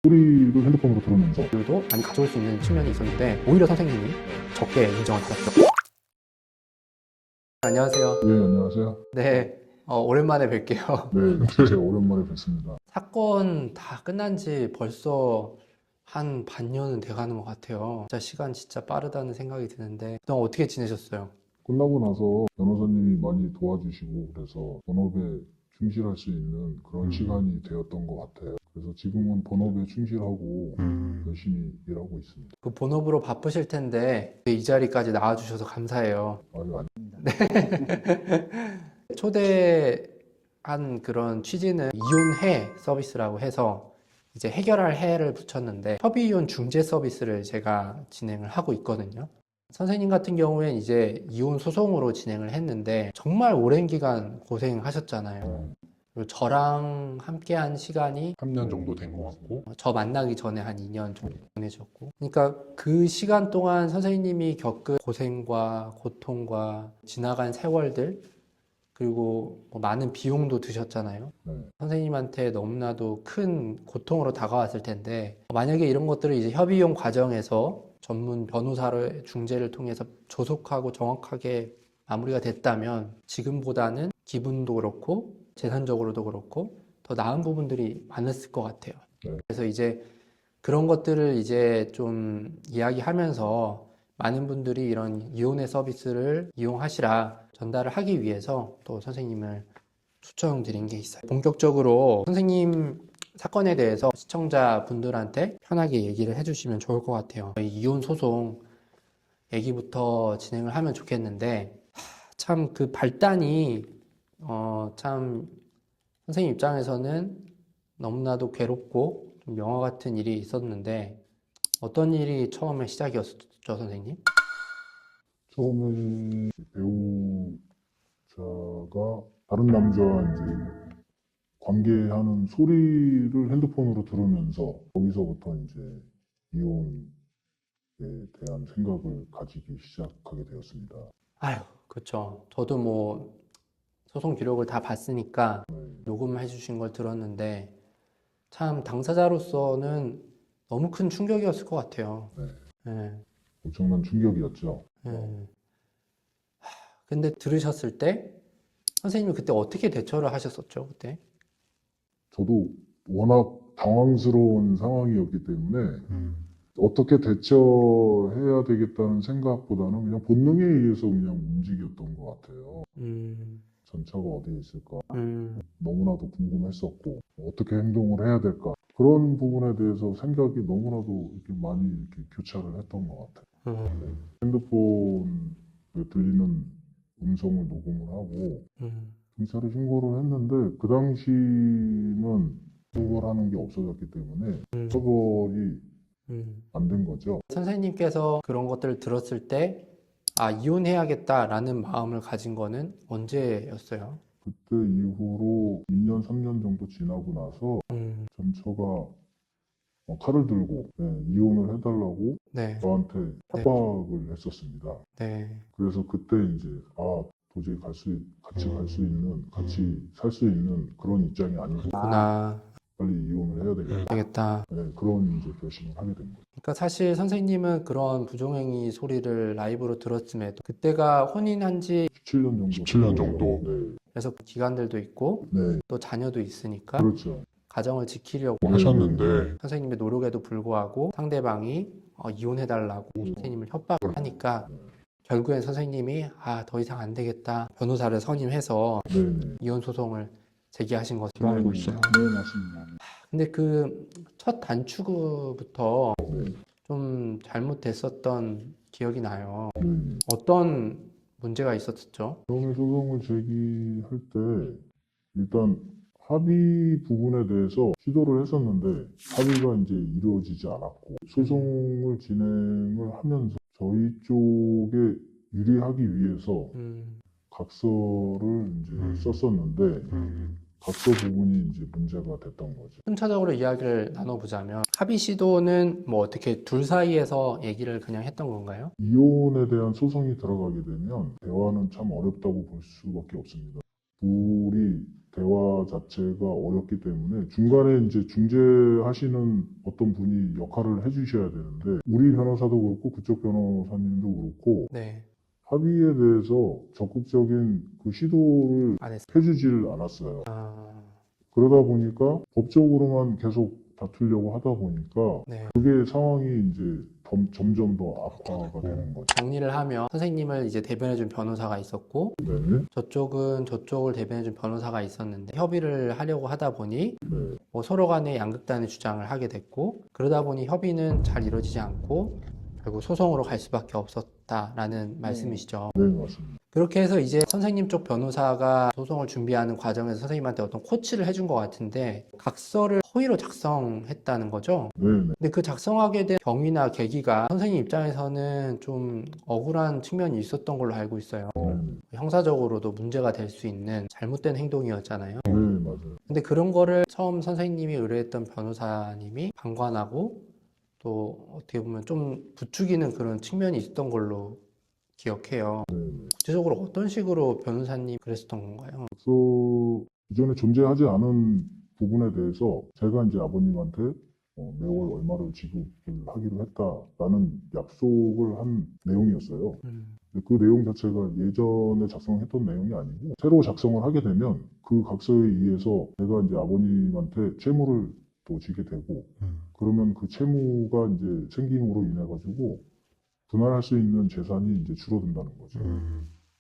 소리를 핸드폰으로 들으면서 도 많이 가져올 수 있는 측면이 있었는데 오히려 선생님이 적게 인정을 받았죠. 안녕하세요. 네, 안녕하세요. 네, 오랜만에 뵐게요. 네, 진짜 오랜만에 뵙습니다. 사건 다 끝난 지 벌써 한 반년은 돼가는 것 같아요. 진짜 시간 진짜 빠르다는 생각이 드는데 그동안 어떻게 지내셨어요? 끝나고 나서 변호사님이 많이 도와주시고 그래서 본업에 충실할 수 있는 그런 시간이 되었던 것 같아요. 그래서 지금은 본업에 충실하고 열심히 일하고 있습니다. 그 본업으로 바쁘실 텐데 이 자리까지 나와주셔서 감사해요. 아유, 아니, 초대한 그런 취지는 이혼해 서비스라고 해서 이제 해결할 해를 붙였는데 협의이혼 중재 서비스를 제가 진행을 하고 있거든요. 선생님 같은 경우엔 이제 이혼 소송으로 진행을 했는데 정말 오랜 기간 고생하셨잖아요. 그리고 저랑 함께 한 시간이 3년 정도 된 것 같고 저 만나기 전에 한 2년 정도 보내셨고 그러니까 그 시간 동안 선생님이 겪은 고생과 고통과 지나간 세월들 그리고 뭐 많은 비용도 드셨잖아요. 네. 선생님한테 너무나도 큰 고통으로 다가왔을 텐데 만약에 이런 것들을 이제 협의용 과정에서 전문 변호사의 중재를 통해서 조속하고 정확하게 마무리가 됐다면 지금보다는 기분도 그렇고 재산적으로도 그렇고 더 나은 부분들이 많았을 것 같아요. 네. 그래서 이제 그런 것들을 이제 좀 이야기하면서 많은 분들이 이런 이혼의 서비스를 이용하시라 전달을 하기 위해서 또 선생님을 초청드린 게 있어요. 본격적으로 선생님 사건에 대해서 시청자분들한테 편하게 얘기를 해주시면 좋을 것 같아요. 이 이혼 소송 얘기부터 진행을 하면 좋겠는데 참 그 발단이 참 선생님 입장에서는 너무나도 괴롭고 좀 영화 같은 일이 있었는데 어떤 일이 처음에 시작이었죠, 선생님? 처음에 배우자가 다른 남자와 이제 관계하는 소리를 핸드폰으로 들으면서 거기서부터 이제 이혼에 대한 생각을 가지기 시작하게 되었습니다. 아유, 그렇죠. 저도 뭐 소송 기록을 다 봤으니까 네, 녹음해 주신 걸 들었는데 참 당사자로서는 너무 큰 충격이었을 것 같아요. 네. 예, 엄청난 충격이었죠. 예. 근데 들으셨을 때 선생님이 그때 어떻게 대처를 하셨었죠, 그때? 저도 워낙 당황스러운 상황이었기 때문에 어떻게 대처해야 되겠다는 생각보다는 그냥 본능에 의해서 그냥 움직였던 것 같아요. 음, 전차가 어디에 있을까 음, 너무나도 궁금했었고 어떻게 행동을 해야 될까 그런 부분에 대해서 생각이 너무나도 이렇게 많이 이렇게 교차를 했던 것 같아요. 핸드폰에 들리는 음성을 녹음을 하고 음, 경찰에 신고를 했는데 그 당시는 처벌하는 게 없어졌기 때문에 처벌이 음. 안 된 거죠. 선생님께서 그런 것들을 들었을 때, 아, 이혼해야겠다라는 마음을 가진 거는 언제였어요? 그때 이후로 2년, 3년 정도 지나고 나서 전처가 칼을 들고 이혼을 해달라고 네, 저한테 네, 협박을 했었습니다. 네. 그래서 그때 이제 도저히 같이 갈 수 있는, 같이 살 수 있는 그런 입장이 아니고 구나, 빨리 이혼을 해야 되겠다. 되겠다. 그런 이제 결심을 하게 된 거죠. 그러니까 사실 선생님은 그런 부종행위 소리를 라이브로 들었음에도 그때가 혼인한 지 17년 정도. 17년 정도. 네, 그래서 기간들도 있고 네, 또 자녀도 있으니까 그렇죠. 가정을 지키려고 하셨는데 선생님의 노력에도 불구하고 상대방이 이혼해달라고 음. 선생님을 협박을 하니까 결국엔 선생님이 더 이상 안 되겠다 변호사를 선임해서 네, 네. 이혼 소송을 제기하신 것으로 네, 알고 네. 있어요. 네, 맞습니다. 근데 그 첫 단추부터 네, 좀 잘못됐었던 기억이 나요. 네, 네. 어떤 문제가 있었죠? 처음에 소송을 제기할 때 일단 합의 부분에 대해서 시도를 했었는데 합의가 이제 이루어지지 않았고 소송을 진행을 하면서 저희 쪽에 유리하기 위해서 각서를 이제 썼었는데 각서 부분이 이제 문제가 됐던 거죠. 순차적으로 이야기를 나눠보자면 합의 시도는 뭐 어떻게 둘 사이에서 얘기를 그냥 했던 건가요? 이혼에 대한 소송이 들어가게 되면 대화는 참 어렵다고 볼 수밖에 없습니다. 둘이 대화 자체가 어렵기 때문에 중간에 이제 중재하시는 어떤 분이 역할을 해주셔야 되는데 우리 변호사도 그렇고 그쪽 변호사님도 그렇고 네. 합의에 대해서 적극적인 그 시도를 안 했어요. 해주질 않았어요. 아, 그러다 보니까 법적으로만 계속 다투려고 하다 보니까 네. 그게 상황이 이제 점점 더 악화가 되는 거죠. 정리를 하면 선생님을 이제 대변해준 변호사가 있었고 네. 저쪽은 저쪽을 대변해준 변호사가 있었는데 협의를 하려고 하다 보니 네. 뭐 서로 간에 양극단의 주장을 하게 됐고 그러다 보니 협의는 잘 이루어지지 않고 결국 소송으로 갈 수밖에 없었다라는 말씀이시죠. 네, 맞습니다. 그렇게 해서 이제 선생님 쪽 변호사가 소송을 준비하는 과정에서 선생님한테 어떤 코치를 해준 것 같은데 각서를 허위로 작성했다는 거죠. 네, 네. 근데 그 작성하게 된 경위나 계기가 선생님 입장에서는 좀 억울한 측면이 있었던 걸로 알고 있어요. 네, 형사적으로도 문제가 될 수 있는 잘못된 행동이었잖아요. 네, 맞아요. 근데 그런 거를 처음 선생님이 의뢰했던 변호사님이 방관하고 또 어떻게 보면 좀 부추기는 그런 측면이 있었던 걸로 기억해요. 구체적으로 어떤 식으로 변호사님 그랬었던 건가요? 그래서 기존에 존재하지 않은 부분에 대해서 제가 이제 아버님한테 매월 얼마를 지급을 하기로 했다라는 약속을 한 내용이었어요. 근데 그 내용 자체가 예전에 작성했던 내용이 아니고 새로 작성을 하게 되면 그 각서에 의해서 제가 이제 아버님한테 채무를 또 지게 되고 그러면 그 채무가 이제 생김으로 인해 가지고 분할할 수 있는 재산이 이제 줄어든다는 거죠.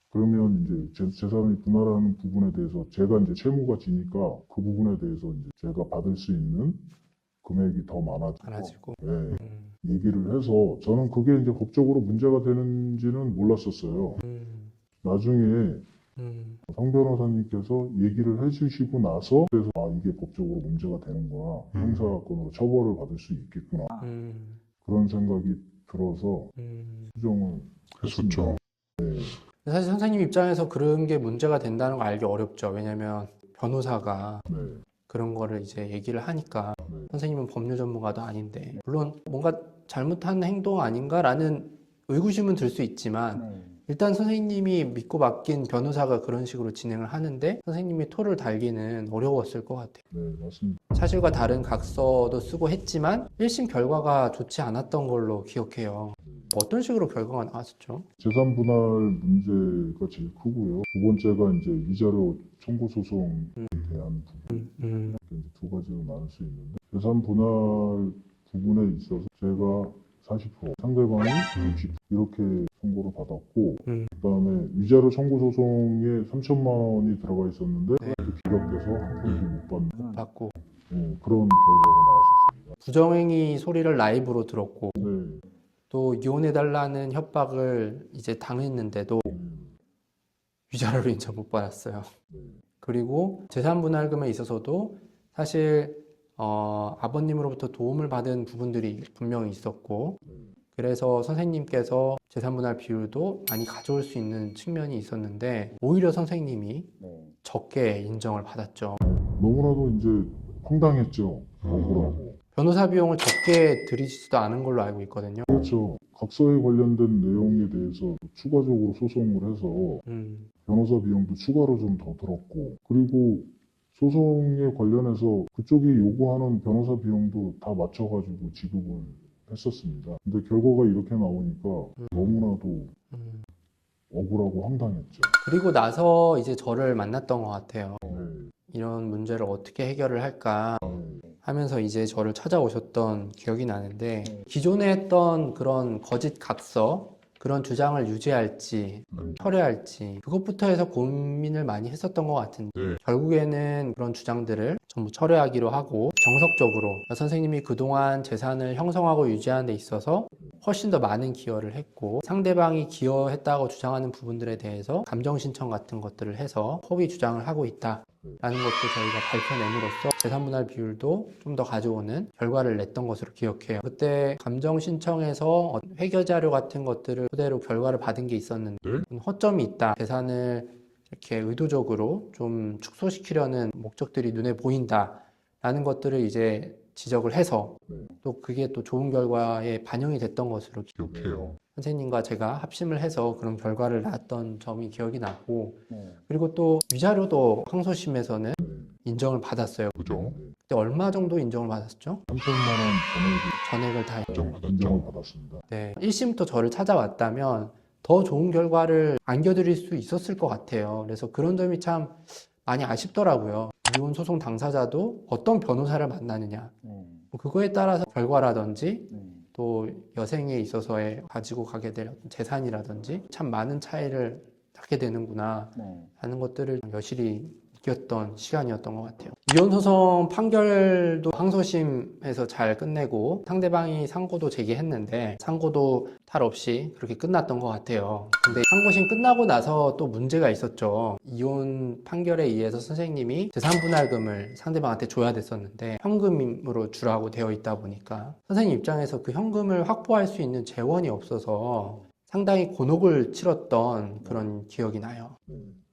그러면 이제 재산이 분할하는 부분에 대해서 제가 이제 채무가 지니까 그 부분에 대해서 이제 제가 받을 수 있는 금액이 더 많아지고, 네, 얘기를 해서 저는 그게 이제 법적으로 문제가 되는지는 몰랐었어요. 나중에 성 변호사님께서 얘기를 해주시고 나서 그래서 아 이게 법적으로 문제가 되는구나, 형사건으로 처벌을 받을 수 있겠구나 그런 생각이 들어서 수정을 했었죠. 사실 선생님 입장에서 그런 게 문제가 된다는 거 알기 어렵죠. 왜냐면 변호사가 네, 그런 거를 이제 얘기를 하니까 네. 선생님은 법률 전문가도 아닌데 물론 뭔가 잘못한 행동 아닌가라는 의구심은 들 수 있지만 일단 선생님이 믿고 맡긴 변호사가 그런 식으로 진행을 하는데 선생님이 토를 달기는 어려웠을 것 같아요. 네, 맞습니다. 사실과 다른 각서도 쓰고 했지만 1심 결과가 좋지 않았던 걸로 기억해요. 어떤 식으로 결과가 나왔었죠? 재산 분할 문제가 제일 크고요. 두 번째가 이제 위자료 청구 소송에 대한 부분. 이제 두 가지로 나눌 수 있는데 재산 분할 부분에 있어서 제가 40%, 상대방이 60% 이렇게 청구를 받았고 그다음에 위자료 청구 소송에 3천만 원이 들어가 있었는데 그 기각돼서 한 푼도 못 받고 네, 그런 결과가 나왔었습니다. 부정행위 소리를 라이브로 들었고 네, 또 이혼해달라는 협박을 이제 당했는데도 위자료를 인정 못 받았어요. 그리고 재산분할금에 있어서도 사실 아버님으로부터 도움을 받은 부분들이 분명히 있었고 그래서 선생님께서 재산분할 비율도 많이 가져올 수 있는 측면이 있었는데 오히려 선생님이 적게 인정을 받았죠. 너무나도 이제 황당했죠. 억울하고. 변호사 비용을 적게 들이지도 않은 걸로 알고 있거든요. 그렇죠. 각서에 관련된 내용에 대해서 추가적으로 소송을 해서 변호사 비용도 추가로 좀 더 들었고 그리고 소송에 관련해서 그쪽이 요구하는 변호사 비용도 다 맞춰가지고 지급을 했었습니다. 근데 결과가 이렇게 나오니까 너무나도 억울하고 황당했죠. 그리고 나서 이제 저를 만났던 것 같아요. 네. 이런 문제를 어떻게 해결을 할까 하면서 이제 저를 찾아오셨던 기억이 나는데 기존에 했던 그런 거짓 각서 그런 주장을 유지할지 철회할지 그것부터 해서 고민을 많이 했었던 것 같은데 결국에는 그런 주장들을 전부 철회하기로 하고 정석적으로 선생님이 그동안 재산을 형성하고 유지하는 데 있어서 훨씬 더 많은 기여를 했고 상대방이 기여했다고 주장하는 부분들에 대해서 감정 신청 같은 것들을 해서 허위 주장을 하고 있다 라는 것도 저희가 밝혀냄으로써 재산분할 비율도 좀 더 가져오는 결과를 냈던 것으로 기억해요. 그때 감정 신청에서 회계 자료 같은 것들을 그대로 결과를 받은 게 있었는데 허점이 있다. 재산을 이렇게 의도적으로 좀 축소시키려는 목적들이 눈에 보인다 라는 것들을 이제 지적을 해서 또 그게 또 좋은 결과에 반영이 됐던 것으로 기억해요. 선생님과 제가 합심을 해서 그런 결과를 낳았던 점이 기억이 나고 그리고 또 위자료도 항소심에서는 인정을 받았어요. 그죠? 그때 얼마 정도 인정을 받았죠? 3천만 원 전액을 다 인정을 받았습니다. 네, 1심부터 저를 찾아왔다면 더 좋은 결과를 안겨드릴 수 있었을 것 같아요. 그래서 그런 점이 참 많이 아쉽더라고요. 이혼 소송 당사자도 어떤 변호사를 만나느냐, 그거에 따라서 결과라든지 또 여생에 있어서의 가지고 가게 될 재산이라든지 참 많은 차이를 하게 되는구나 하는 것들을 여실히 느꼈던 시간이었던 것 같아요. 이혼 소송 판결도 항소심에서 잘 끝내고 상대방이 상고도 제기했는데 상고도 탈 없이 그렇게 끝났던 것 같아요. 근데 항고심 끝나고 나서 또 문제가 있었죠. 이혼 판결에 의해서 선생님이 재산분할금을 상대방한테 줘야 됐었는데 현금으로 주라고 되어 있다 보니까 선생님 입장에서 그 현금을 확보할 수 있는 재원이 없어서 상당히 곤혹을 치렀던 그런 기억이 나요.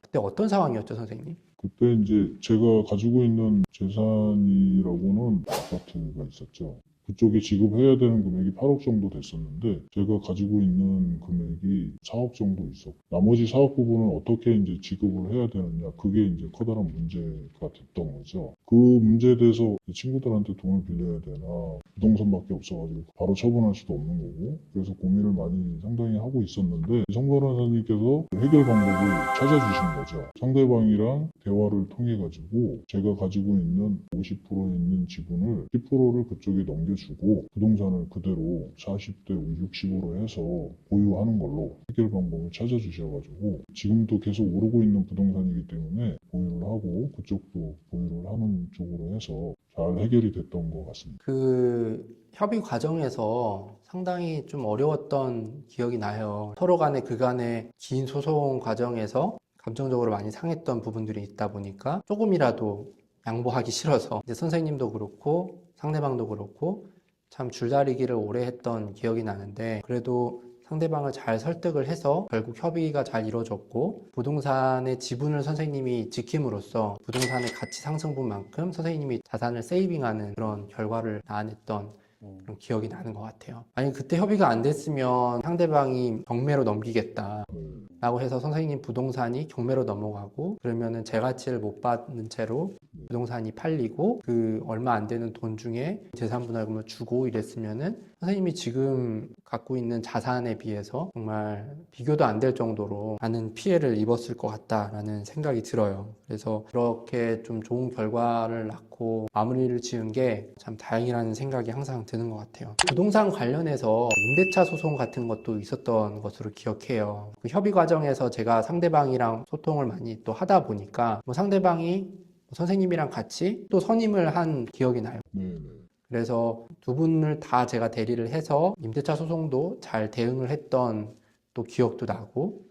그때 어떤 상황이었죠, 선생님? 그때 이제 제가 가지고 있는 재산이라고는 아파트가 있었죠. 그쪽에 지급해야 되는 금액이 8억 정도 됐었는데 제가 가지고 있는 금액이 4억 정도 있었고 나머지 4억 부분은 어떻게 이제 지급을 해야 되느냐 그게 이제 커다란 문제가 됐던 거죠. 그 문제에 대해서 친구들한테 돈을 빌려야 되나 부동산밖에 없어가지고 바로 처분할 수도 없는 거고 그래서 고민을 많이 상당히 하고 있었는데 성 변호사님께서 해결 방법을 찾아주신 거죠. 상대방이랑 대화를 통해 가지고 제가 가지고 있는 50% 있는 지분을 10%를 그쪽에 넘겨주고 부동산을 그대로 40대 60으로 해서 보유하는 걸로 해결 방법을 찾아주셔가지고 지금도 계속 오르고 있는 부동산이기 때문에 보유를 하고 그쪽도 보유를 하는 쪽으로 해서 잘 해결이 됐던 것 같습니다. 그 협의 과정에서 상당히 좀 어려웠던 기억이 나요. 서로 간에 그간의 긴 소송 과정에서 감정적으로 많이 상했던 부분들이 있다 보니까 조금이라도 양보하기 싫어서 이제 선생님도 그렇고 상대방도 그렇고 참 줄다리기를 오래 했던 기억이 나는데 그래도 상대방을 잘 설득을 해서 결국 협의가 잘 이루어졌고 부동산의 지분을 선생님이 지킴으로써 부동산의 가치 상승분만큼 선생님이 자산을 세이빙하는 그런 결과를 나타냈던 그런 기억이 나는 것 같아요. 아니 그때 협의가 안 됐으면 상대방이 경매로 넘기겠다 라고 해서 선생님 부동산이 경매로 넘어가고 그러면은 재가치를 못 받는 채로 부동산이 팔리고 그 얼마 안 되는 돈 중에 재산분할금을 주고 이랬으면은 선생님이 지금 갖고 있는 자산에 비해서 정말 비교도 안 될 정도로 많은 피해를 입었을 것 같다라는 생각이 들어요. 그래서 그렇게 좀 좋은 결과를 낳고 마무리를 지은 게 참 다행이라는 생각이 항상 드는 것 같아요. 부동산 관련해서 임대차 소송 같은 것도 있었던 것으로 기억해요. 그 협의 과정에서 제가 상대방이랑 소통을 많이 또 하다 보니까 뭐 상대방이 선생님이랑 같이 또 선임을 한 기억이 나요. 네네. 그래서 두 분을 다 제가 대리를 해서 임대차 소송도 잘 대응을 했던 또 기억도 나고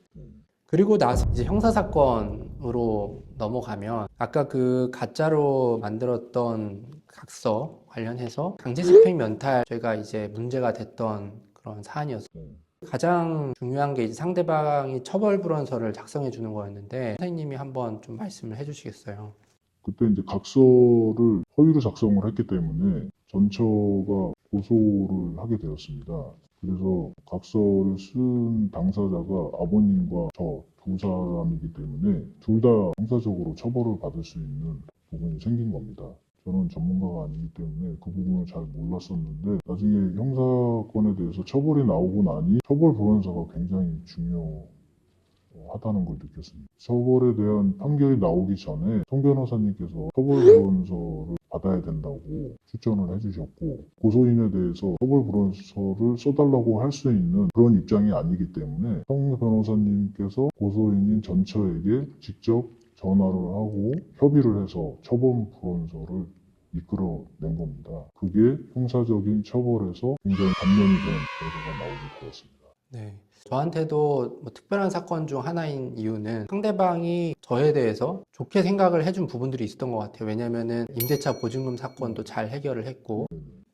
그리고 나서 이제 형사사건으로 넘어가면 아까 그 가짜로 만들었던 각서 관련해서 강제집행 면탈 저희가 이제 문제가 됐던 그런 사안이었어요. 가장 중요한 게 이제 상대방이 처벌불원서를 작성해 주는 거였는데 선생님이 한번 좀 말씀을 해주시겠어요? 그때 이제 각서를 허위로 작성을 했기 때문에 전처가 고소를 하게 되었습니다. 그래서 각서를 쓴 당사자가 아버님과 저 두 사람이기 때문에 둘 다 형사적으로 처벌을 받을 수 있는 부분이 생긴 겁니다. 저는 전문가가 아니기 때문에 그 부분을 잘 몰랐었는데 나중에 형사건에 대해서 처벌이 나오고 나니 처벌 불원서가 굉장히 중요하다는 걸 느꼈습니다. 처벌에 대한 판결이 나오기 전에 송 변호사님께서 처벌 불원서를 받아야 된다고 추천을 해주셨고 고소인에 대해서 처벌 불원서를 써달라고 할 수 있는 그런 입장이 아니기 때문에 송 변호사님께서 고소인인 전처에게 직접 전화를 하고 협의를 해서 처벌 불원서를 이끌어낸 겁니다. 그게 형사적인 처벌에서 굉장히 감면이 된 결과가 나오게 되었습니다. 네. 저한테도 뭐 특별한 사건 중 하나인 이유는 상대방이 저에 대해서 좋게 생각을 해준 부분들이 있었던 것 같아요. 왜냐면은 임대차 보증금 사건도 잘 해결을 했고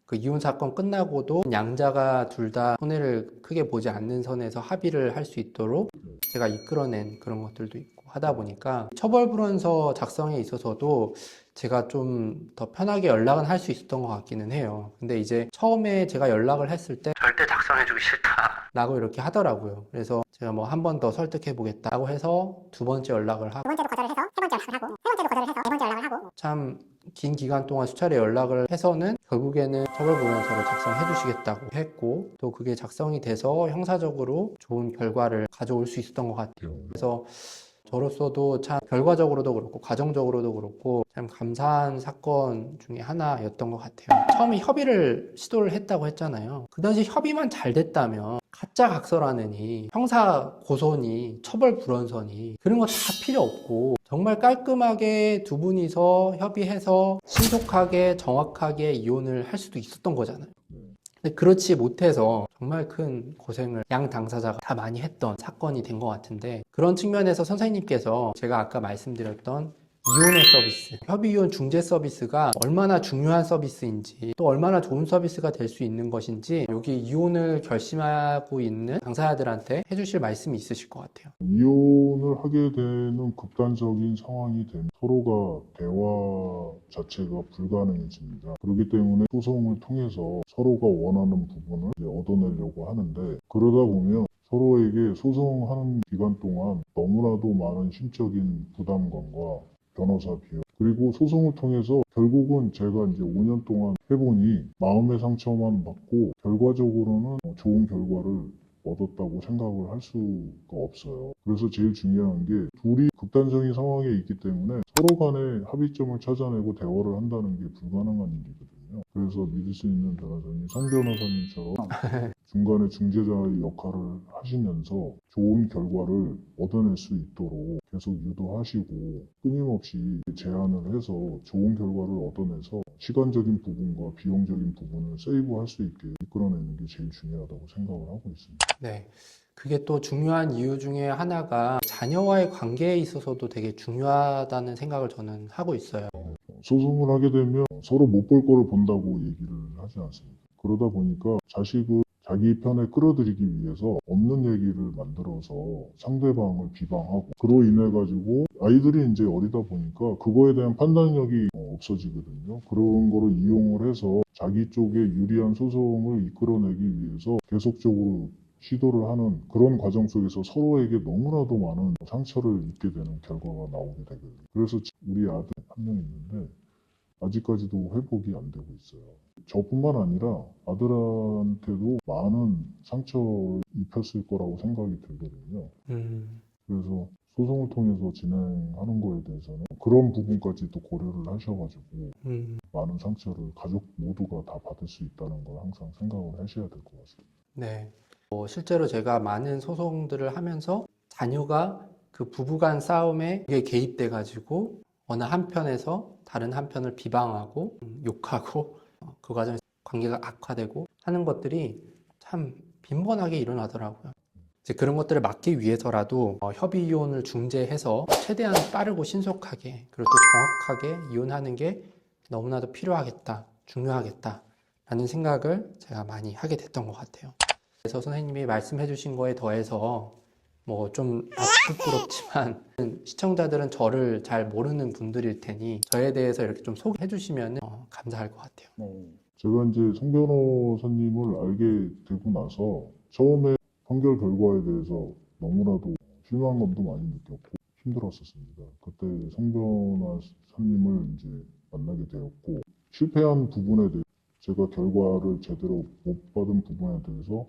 그 이혼 사건 끝나고도 양자가 둘 다 손해를 크게 보지 않는 선에서 합의를 할 수 있도록 제가 이끌어낸 그런 것들도 있고 하다 보니까 처벌불원서 작성에 있어서도 제가 좀 더 편하게 연락은 할 수 있었던 것 같기는 해요. 근데 이제 처음에 제가 연락을 했을 때 절대 작성해주기 싫다 라고 이렇게 하더라고요. 그래서 제가 뭐 한 번 더 설득해 보겠다고 해서 두 번째 연락을 하고, 두 번째도 거절을 해서 세 번째 연락을 하고, 세 번째도 거절을 해서 네 번째 연락을 하고. 참 긴 기간 동안 수차례 연락을 해서는 결국에는 처벌보면서를 작성해 주시겠다고 했고, 또 그게 작성이 돼서 형사적으로 좋은 결과를 가져올 수 있었던 것 같아요. 그래서 저로서도 참 결과적으로도 그렇고 과정적으로도 그렇고 참 감사한 사건 중에 하나였던 것 같아요. 처음에 협의를 시도를 했다고 했잖아요. 그 당시 협의만 잘 됐다면 가짜 각서라느니 형사 고소니 처벌 불원서니 그런 거 다 필요 없고 정말 깔끔하게 두 분이서 협의해서 신속하게 정확하게 이혼을 할 수도 있었던 거잖아요. 근데 그렇지 못해서 정말 큰 고생을 양 당사자가 다 많이 했던 사건이 된 것 같은데, 그런 측면에서 선생님께서 제가 아까 말씀드렸던 이혼의 서비스, 협의이혼 중재 서비스가 얼마나 중요한 서비스인지, 또 얼마나 좋은 서비스가 될 수 있는 것인지, 여기 이혼을 결심하고 있는 당사자들한테 해주실 말씀이 있으실 것 같아요. 이혼을 하게 되는 극단적인 상황이 되면 서로가 대화 자체가 불가능해집니다. 그렇기 때문에 소송을 통해서 서로가 원하는 부분을 이제 얻어내려고 하는데, 그러다 보면 서로에게 소송하는 기간 동안 너무나도 많은 심적인 부담감과 변호사 비용, 그리고 소송을 통해서 결국은 제가 이제 5년 동안 해보니 마음의 상처만 받고 결과적으로는 좋은 결과를 얻었다고 생각을 할 수가 없어요. 그래서 제일 중요한 게 둘이 극단적인 상황에 있기 때문에 서로 간에 합의점을 찾아내고 대화를 한다는 게 불가능한 일이거든요. 그래서 믿을 수 있는 변호사님, 성 변호사님처럼 중간에 중재자의 역할을 하시면서 좋은 결과를 얻어낼 수 있도록 계속 유도하시고 끊임없이 제안을 해서 좋은 결과를 얻어내서 시간적인 부분과 비용적인 부분을 세이브할 수 있게 이끌어내는 게 제일 중요하다고 생각을 하고 있습니다. 네. 그게 또 중요한 이유 중에 하나가 자녀와의 관계에 있어서도 되게 중요하다는 생각을 저는 하고 있어요. 소송을 하게 되면 서로 못 볼 거를 본다고 얘기를 하지 않습니까? 그러다 보니까 자식을 자기 편에 끌어들이기 위해서 없는 얘기를 만들어서 상대방을 비방하고, 그로 인해 가지고 아이들이 이제 어리다 보니까 그거에 대한 판단력이 없어지거든요. 그런 거를 이용을 해서 자기 쪽에 유리한 소송을 이끌어내기 위해서 계속적으로 시도를 하는 그런 과정 속에서 서로에게 너무나도 많은 상처를 입게 되는 결과가 나오게 되거든요. 그래서 우리 아들 한 명 있는데 아직까지도 회복이 안 되고 있어요. 저뿐만 아니라 아들한테도 많은 상처를 입혔을 거라고 생각이 들거든요. 그래서 소송을 통해서 진행하는 거에 대해서는 그런 부분까지도 고려를 하셔가지고 많은 상처를 가족 모두가 다 받을 수 있다는 걸 항상 생각을 하셔야 될 것 같습니다. 네. 실제로 제가 많은 소송들을 하면서 자녀가 그 부부간 싸움에 이게 개입돼가지고 어느 한편에서 다른 한편을 비방하고 욕하고 그 과정에서 관계가 악화되고 하는 것들이 참 빈번하게 일어나더라고요. 이제 그런 것들을 막기 위해서라도 협의 이혼을 중재해서 최대한 빠르고 신속하게 그리고 또 정확하게 이혼하는 게 너무나도 필요하겠다, 중요하겠다라는 생각을 제가 많이 하게 됐던 것 같아요. 그래서 선생님이 말씀해 주신 거에 더해서 뭐 좀 부끄럽지만 시청자들은 저를 잘 모르는 분들일 테니 저에 대해서 이렇게 좀 소개해 주시면 감사할 것 같아요. 제가 이제 성 변호사님을 알게 되고 나서 처음에 판결 결과에 대해서 너무나도 실망감도 많이 느꼈고 힘들었었습니다. 그때 성 변호사님을 이제 만나게 되었고, 실패한 부분에 대해 제가 결과를 제대로 못 받은 부분에 대해서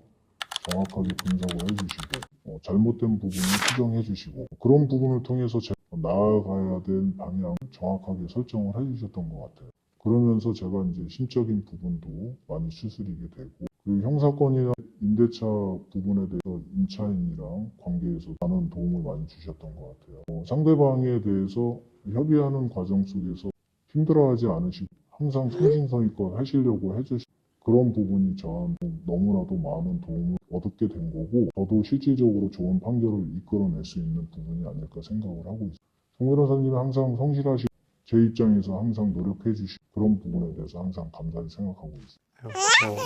정확하게 분석을 해주시고 잘못된 부분을 수정해 주시고, 그런 부분을 통해서 제가 나아가야 될 방향을 정확하게 설정을 해주셨던 것 같아요. 그러면서 제가 이제 심적인 부분도 많이 추스리게 되고, 그리고 형사건이나 임대차 부분에 대해서 임차인이랑 관계에서 많은 도움을 많이 주셨던 것 같아요. 상대방에 대해서 협의하는 과정 속에서 힘들어하지 않으시고 항상 성심성의껏 하시려고 해주시고, 그런 부분이 저한테 너무나도 많은 도움을 얻게 된 거고, 저도 실질적으로 좋은 판결을 이끌어낼 수 있는 부분이 아닐까 생각을 하고 있습니다. 성 변호사님은 항상 성실하시고 제 입장에서 항상 노력해 주시고, 그런 부분에 대해서 항상 감사히 생각하고 있습니다.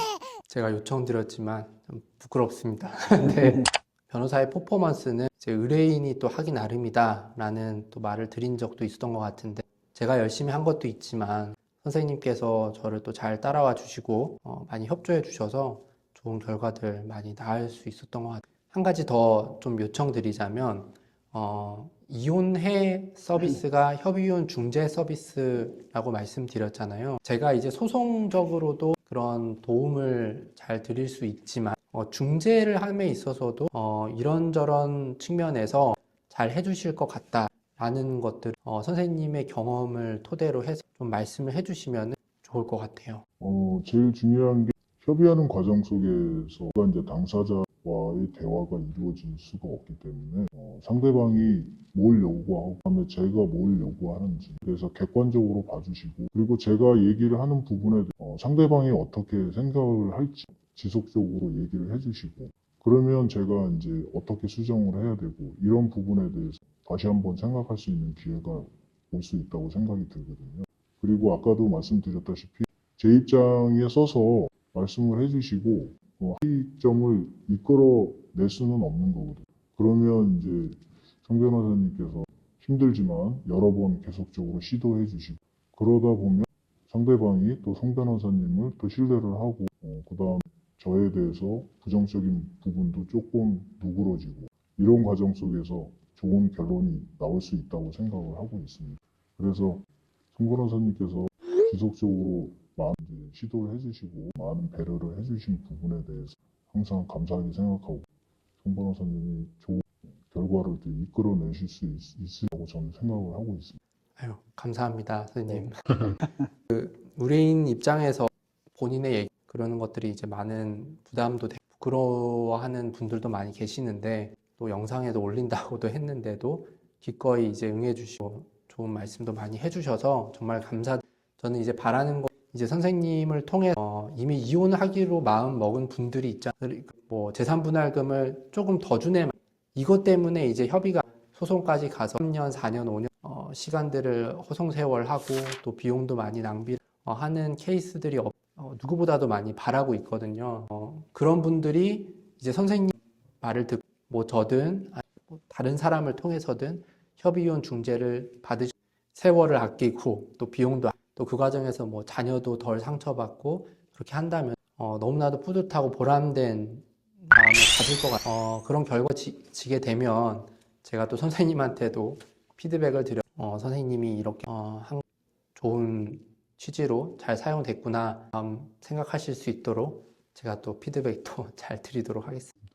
제가 요청드렸지만 좀 부끄럽습니다. 근데 변호사의 퍼포먼스는 이제 의뢰인이 또 하기 나름이다라는 또 말을 드린 적도 있었던 것 같은데, 제가 열심히 한 것도 있지만 선생님께서 저를 또 잘 따라와 주시고 많이 협조해 주셔서 좋은 결과들 많이 낳을 수 있었던 것 같아요. 한 가지 더 좀 요청드리자면, 이혼해 서비스가 협의혼 중재 서비스라고 말씀드렸잖아요. 제가 이제 소송적으로도 그런 도움을 잘 드릴 수 있지만, 중재를 함에 있어서도 이런저런 측면에서 잘 해주실 것 같다라는 것들, 선생님의 경험을 토대로 해서 좀 말씀을 해주시면 좋을 것 같아요. 제일 중요한 게 협의하는 과정 속에서 이제 당사자와의 대화가 이루어질 수가 없기 때문에 상대방이 뭘 요구하고 그다음에 제가 뭘 요구하는지 그래서 객관적으로 봐주시고 그리고 제가 얘기를 하는 부분에 상대방이 어떻게 생각을 할지 지속적으로 얘기를 해주시고 그러면 제가 이제 어떻게 수정을 해야 되고 이런 부분에 대해서 다시 한번 생각할 수 있는 기회가 올 수 있다고 생각이 들거든요. 그리고 아까도 말씀드렸다시피 제 입장에 서서 말씀을 해주시고 합의점을 이끌어낼 수는 없는 거거든요. 그러면 이제 송 변호사님께서 힘들지만 여러 번 계속적으로 시도해 주시고 그러다 보면 상대방이 또 송 변호사님을 또 신뢰를 하고 그다음 저에 대해서 부정적인 부분도 조금 누그러지고 이런 과정 속에서 좋은 결론이 나올 수 있다고 생각을 하고 있습니다. 그래서 송 변호사님께서 지속적으로 많은 이제 시도를 해주시고 많은 배려를 해주신 부분에 대해서 항상 감사하게 생각하고 송 변호사님이 좋은 결과를 또 이끌어내실 수 있으라고 저는 생각을 하고 있습니다. 아유, 감사합니다, 선생님. 의뢰인 입장에서 본인의 얘기, 그러는 것들이 이제 많은 부담도 되고 부끄러워하는 분들도 많이 계시는데 또 영상에도 올린다고도 했는데도 기꺼이 이제 응해주시고 좋은 말씀도 많이 해주셔서 정말 저는 이제 바라는 거 이제 선생님을 통해 이미 이혼하기로 마음 먹은 분들이 있잖아요. 뭐 재산분할금을 조금 더 주네. 이것 때문에 이제 협의가 소송까지 가서 3년, 4년, 5년 시간들을 호송 세월하고 또 비용도 많이 낭비하는 케이스들이 누구보다도 많이 바라고 있거든요. 그런 분들이 이제 선생님 말을 듣고 뭐 저든 뭐 다른 사람을 통해서든 협의혼 중재를 받으시 세월을 아끼고 또 비용도 또 그 과정에서 뭐 자녀도 덜 상처받고 그렇게 한다면 너무나도 뿌듯하고 보람된 마음을 가질 것 같아요. 그런 결과 지게 되면 제가 또 선생님한테도 피드백을 선생님이 이렇게 한 좋은 취지로 잘 사용됐구나 생각하실 수 있도록 제가 또 피드백도 잘 드리도록 하겠습니다.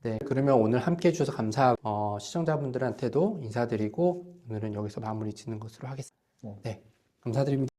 네, 그러면 오늘 함께 해주셔서 감사하고 시청자분들한테도 인사드리고 오늘은 여기서 마무리 짓는 것으로 하겠습니다. 네, 감사드립니다.